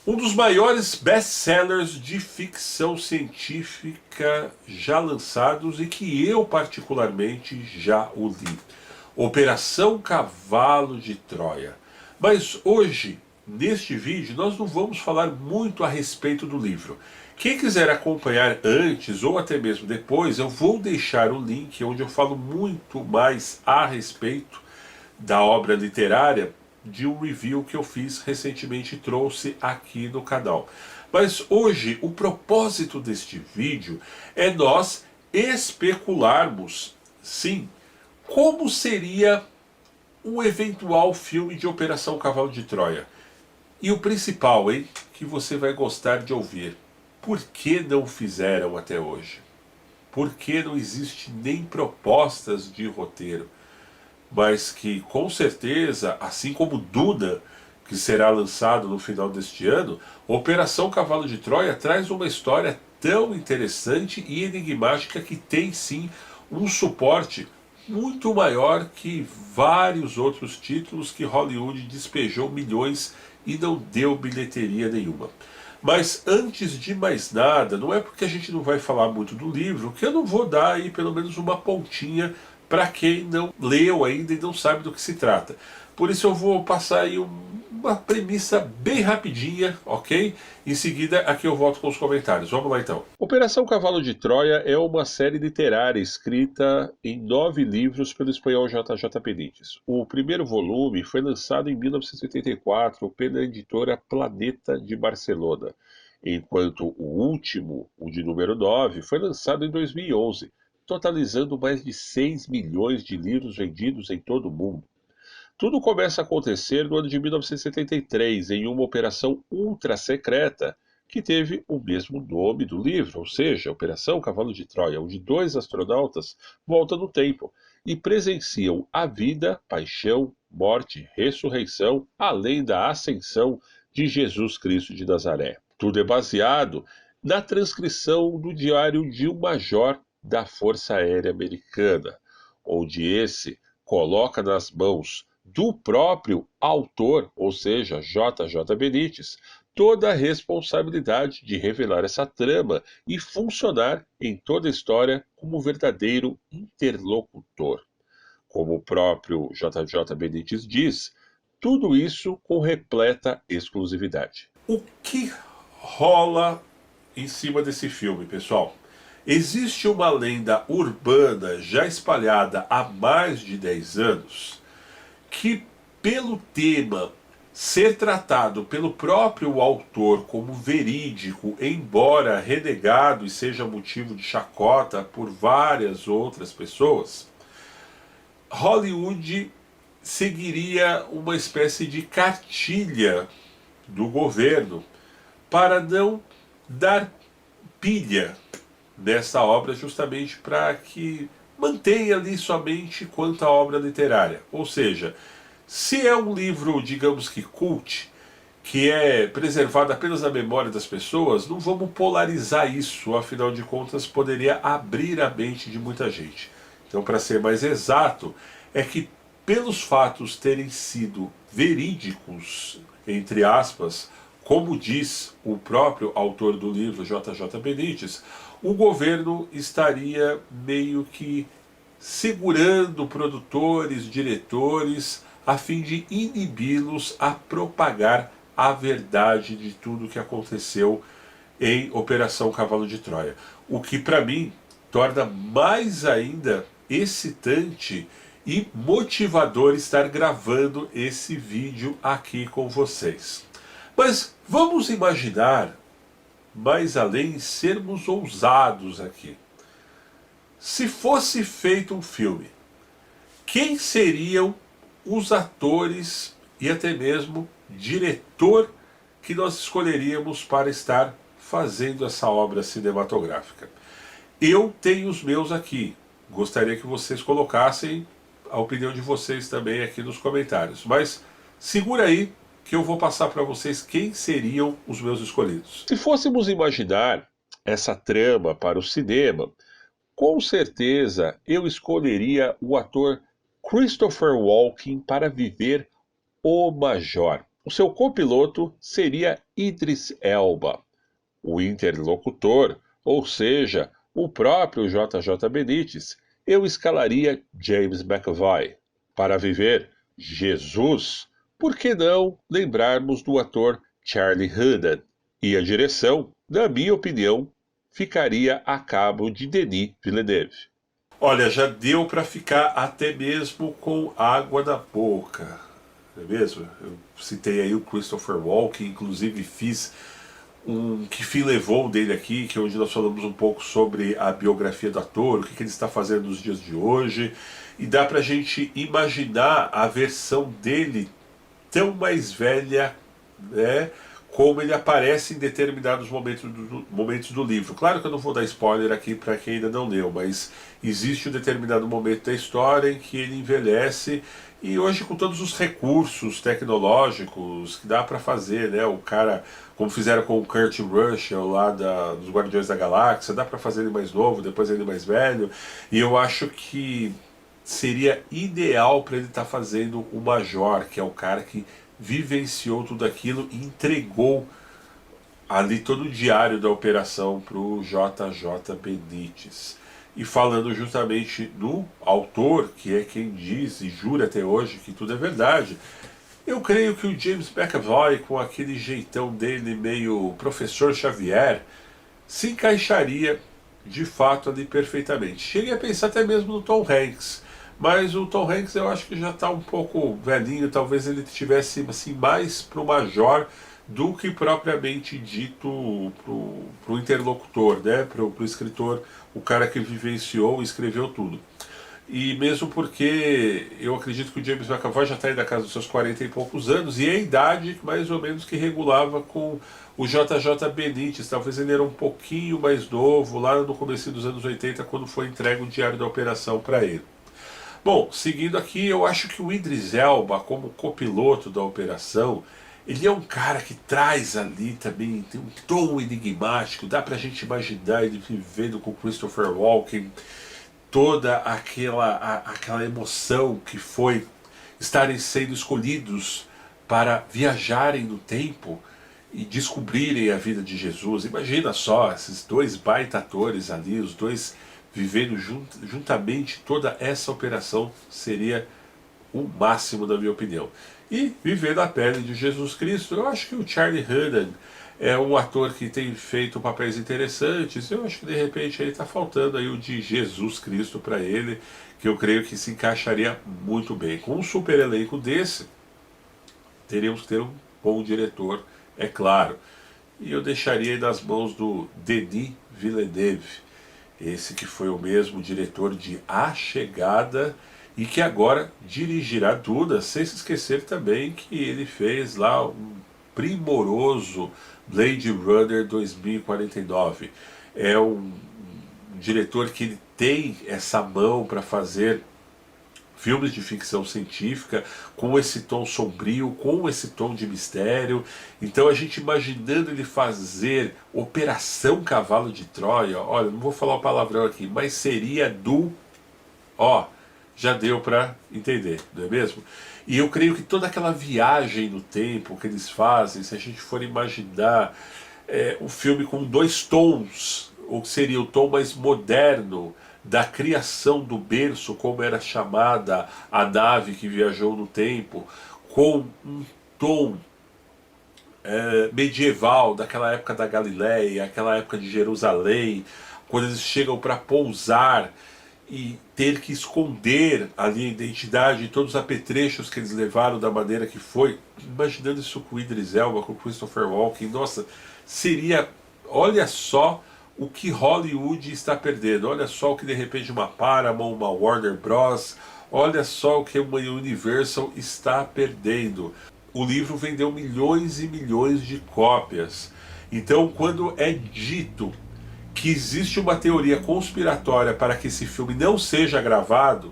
Um dos maiores best-sellers de ficção científica já lançados e que eu particularmente já o li. Operação Cavalo de Troia. Mas hoje, neste vídeo, nós não vamos falar muito a respeito do livro. Quem quiser acompanhar antes ou até mesmo depois, eu vou deixar o link onde eu falo muito mais a respeito da obra literária de um review que eu fiz recentemente e trouxe aqui no canal. Mas hoje o propósito deste vídeo é nós especularmos, sim, como seria um eventual filme de Operação Cavalo de Troia. E o principal, hein, que você vai gostar de ouvir. Por que não fizeram até hoje? Por que não existe nem propostas de roteiro? Mas que com certeza, assim como Duna, que será lançado no final deste ano, Operação Cavalo de Troia traz uma história tão interessante e enigmática que tem sim um suporte muito maior que vários outros títulos que Hollywood despejou milhões e não deu bilheteria nenhuma. Mas antes de mais nada, não é porque a gente não vai falar muito do livro que eu não vou dar aí pelo menos uma pontinha para quem não leu ainda e não sabe do que se trata. Por isso eu vou passar aí uma premissa bem rapidinha, ok? Em seguida aqui eu volto com os comentários. Vamos lá então. Operação Cavalo de Troia é uma série literária escrita em 9 livros pelo espanhol J.J. Benítez. O primeiro volume foi lançado em 1984 pela editora Planeta de Barcelona, enquanto o último, o de número 9, foi lançado em 2011, totalizando mais de 6 milhões de livros vendidos em todo o mundo. Tudo começa a acontecer no ano de 1973, em uma operação ultra secreta que teve o mesmo nome do livro, ou seja, Operação Cavalo de Troia, onde 2 astronautas voltam no tempo e presenciam a vida, paixão, morte, ressurreição, além da ascensão de Jesus Cristo de Nazaré. Tudo é baseado na transcrição do diário de um major da Força Aérea Americana, onde esse coloca nas mãos do próprio autor, ou seja, J.J. Benítez, toda a responsabilidade de revelar essa trama e funcionar em toda a história como verdadeiro interlocutor. Como o próprio J.J. Benítez diz, tudo isso com repleta exclusividade. O que rola em cima desse filme, pessoal? Existe uma lenda urbana já espalhada há mais de 10 anos que, pelo tema ser tratado pelo próprio autor como verídico, embora renegado e seja motivo de chacota por várias outras pessoas, Hollywood seguiria uma espécie de cartilha do governo para não dar pilha nessa obra, justamente para que mantenha ali somente quanto à obra literária. Ou seja, se é um livro, digamos que cult, que é preservado apenas na memória das pessoas, não vamos polarizar isso, afinal de contas poderia abrir a mente de muita gente. Então, para ser mais exato, é que pelos fatos terem sido verídicos, entre aspas, como diz o próprio autor do livro, J.J. Benítez, o governo estaria meio que segurando produtores, diretores, a fim de inibi-los a propagar a verdade de tudo o que aconteceu em Operação Cavalo de Troia. O que, para mim, torna mais ainda excitante e motivador estar gravando esse vídeo aqui com vocês. Mas vamos imaginar, mais além, sermos ousados aqui. Se fosse feito um filme, quem seriam os atores e até mesmo diretor que nós escolheríamos para estar fazendo essa obra cinematográfica? Eu tenho os meus aqui. Gostaria que vocês colocassem a opinião de vocês também aqui nos comentários. Mas segura aí que eu vou passar para vocês quem seriam os meus escolhidos. Se fôssemos imaginar essa trama para o cinema, com certeza eu escolheria o ator Christopher Walken para viver o Major. O seu copiloto seria Idris Elba. O interlocutor, ou seja, o próprio JJ Benítez, eu escalaria James McAvoy. Para viver Jesus, por que não lembrarmos do ator Charlie Hunnam? E a direção, na minha opinião, ficaria a cabo de Denis Villeneuve. Olha, já deu para ficar até mesmo com água na boca, não é mesmo? Eu citei aí o Christopher Walken, inclusive fiz um Que Fim Levou dele aqui, que é onde nós falamos um pouco sobre a biografia do ator, o que ele está fazendo nos dias de hoje, e dá pra gente imaginar a versão dele tão mais velha, né, como ele aparece em determinados momentos do livro. Claro que eu não vou dar spoiler aqui para quem ainda não leu, mas existe um determinado momento da história em que ele envelhece, e hoje com todos os recursos tecnológicos que dá para fazer, né, o cara, como fizeram com o Kurt Russell lá dos Guardiões da Galáxia, dá para fazer ele mais novo, depois ele mais velho, e eu acho que seria ideal para ele estar fazendo o Major, que é o cara que vivenciou tudo aquilo e entregou ali todo o diário da operação para o JJ Benítez. E falando justamente do autor, que é quem diz e jura até hoje que tudo é verdade, eu creio que o James McAvoy, com aquele jeitão dele meio professor Xavier, se encaixaria de fato ali perfeitamente. Cheguei a pensar até mesmo no Tom Hanks, mas o Tom Hanks eu acho que já está um pouco velhinho, talvez ele tivesse assim, mais para o Major do que propriamente dito para o interlocutor, né? Para o escritor, o cara que vivenciou e escreveu tudo. E mesmo porque eu acredito que o James McAvoy já está aí na casa dos seus 40 e poucos anos, e é a idade mais ou menos que regulava com o JJ Benítez. Talvez ele era um pouquinho mais novo, lá no começo dos anos 80, quando foi entregue o diário da operação para ele. Bom, seguindo aqui, eu acho que o Idris Elba, como copiloto da operação, ele é um cara que traz ali também, tem um tom enigmático, dá pra gente imaginar ele vivendo com Christopher Walken, toda aquela emoção que foi estarem sendo escolhidos para viajarem no tempo e descobrirem a vida de Jesus. Imagina só, esses dois baita atores ali, os dois vivendo juntamente toda essa operação, seria o máximo, na minha opinião. E vivendo a pele de Jesus Cristo, eu acho que o Charlie Hunnam é um ator que tem feito papéis interessantes. Eu acho que de repente aí está faltando aí o de Jesus Cristo para ele, que eu creio que se encaixaria muito bem. Com um super elenco desse, teríamos que ter um bom diretor, é claro. E eu deixaria aí nas mãos do Denis Villeneuve, esse que foi o mesmo diretor de A Chegada e que agora dirigirá Duna, sem se esquecer também que ele fez lá um primoroso Blade Runner 2049. É um diretor que ele tem essa mão para fazer filmes de ficção científica com esse tom sombrio, com esse tom de mistério. Então a gente imaginando ele fazer Operação Cavalo de Troia, olha, não vou falar o palavrão aqui, mas seria já deu para entender, não é mesmo? E eu creio que toda aquela viagem no tempo que eles fazem, se a gente for imaginar o filme com dois tons, ou seria o tom mais moderno da criação do berço, como era chamada a nave que viajou no tempo, com um tom medieval, daquela época da Galileia, aquela época de Jerusalém, quando eles chegam para pousar e ter que esconder ali a identidade e todos os apetrechos que eles levaram da maneira que foi. Imaginando isso com o Idris Elba, com o Christopher Walken, nossa, seria, olha só o que Hollywood está perdendo, olha só o que de repente uma Paramount, uma Warner Bros., olha só o que uma Universal está perdendo. O livro vendeu milhões e milhões de cópias. Então, quando é dito que existe uma teoria conspiratória para que esse filme não seja gravado,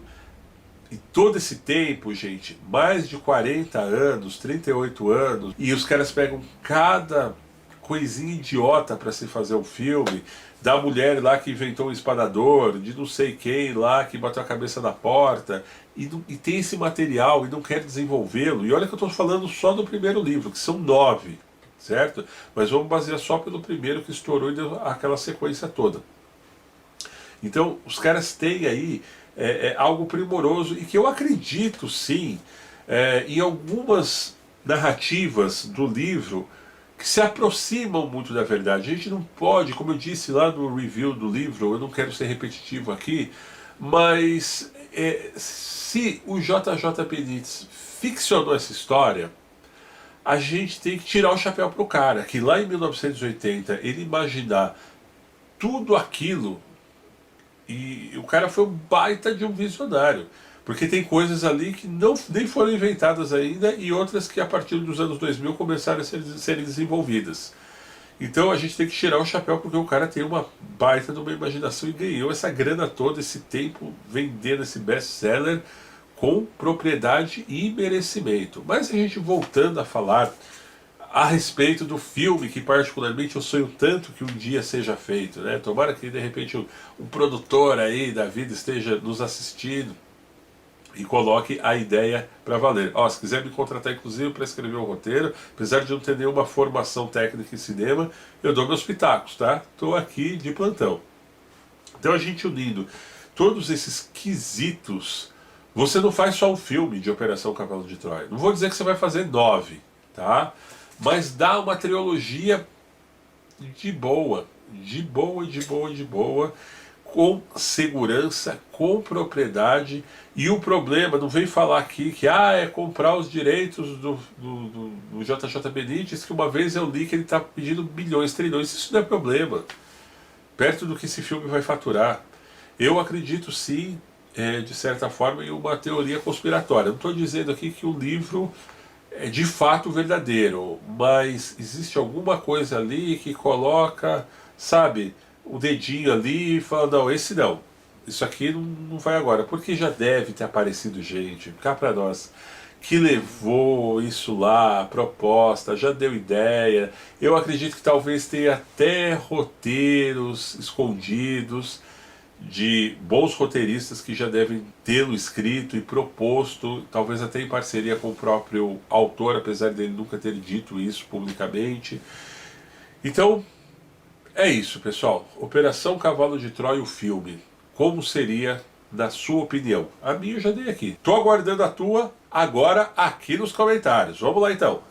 e todo esse tempo, gente, mais de 40 anos, 38 anos, e os caras pegam cada coisinha idiota para se fazer um filme, da mulher lá que inventou um espadador, de não sei quem lá que bateu a cabeça na porta, e tem esse material e não quer desenvolvê-lo. E olha que eu estou falando só do primeiro livro, que são 9, certo? Mas vamos basear só pelo primeiro que estourou e deu aquela sequência toda. Então, os caras têm aí algo primoroso e que eu acredito, sim, em algumas narrativas do livro que se aproximam muito da verdade. A gente não pode, como eu disse lá no review do livro, eu não quero ser repetitivo aqui, mas se o JJ Benítez ficcionou essa história, a gente tem que tirar o chapéu para o cara, que lá em 1980 ele imaginar tudo aquilo, e o cara foi um baita de um visionário, porque tem coisas ali que nem foram inventadas ainda e outras que a partir dos anos 2000 começaram a serem desenvolvidas. Então a gente tem que tirar o chapéu porque o cara tem uma baita de uma imaginação e ganhou essa grana toda, esse tempo vendendo esse best-seller com propriedade e merecimento. Mas a gente voltando a falar a respeito do filme, que particularmente eu sonho tanto que um dia seja feito, né? Tomara que de repente um produtor aí da vida esteja nos assistindo e coloque a ideia para valer. Se quiser me contratar inclusive para escrever o roteiro, apesar de não ter nenhuma formação técnica em cinema, eu dou meus pitacos, tá? Estou aqui de plantão. Então a gente unindo todos esses quesitos, você não faz só um filme de Operação Cavalo de Troia. Não vou dizer que você vai fazer 9, tá? Mas dá uma trilogia de boa, com segurança, com propriedade. E o problema, não vem falar aqui que é comprar os direitos do JJ Benítez, que uma vez eu li que ele está pedindo bilhões, trilhões. Isso não é problema, perto do que esse filme vai faturar. Eu acredito sim, de certa forma, em uma teoria conspiratória. Não estou dizendo aqui que o livro é de fato verdadeiro, mas existe alguma coisa ali que coloca, sabe, o dedinho ali e fala, não, esse não, isso aqui não vai agora, porque já deve ter aparecido gente, cá pra nós, que levou isso lá, a proposta, já deu ideia. Eu acredito que talvez tenha até roteiros escondidos de bons roteiristas que já devem tê-lo escrito e proposto, talvez até em parceria com o próprio autor, apesar dele nunca ter dito isso publicamente. Então, é isso, pessoal. Operação Cavalo de Troia, o filme. Como seria, na sua opinião? A minha eu já dei aqui. Tô aguardando a tua agora aqui nos comentários. Vamos lá então.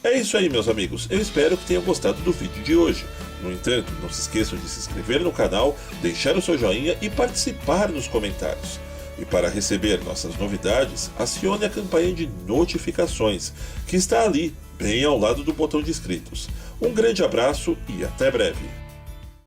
É isso aí, meus amigos. Eu espero que tenham gostado do vídeo de hoje. No entanto, não se esqueçam de se inscrever no canal, deixar o seu joinha e participar nos comentários. E para receber nossas novidades, acione a campanha de notificações, que está ali, bem ao lado do botão de inscritos. Um grande abraço e até breve!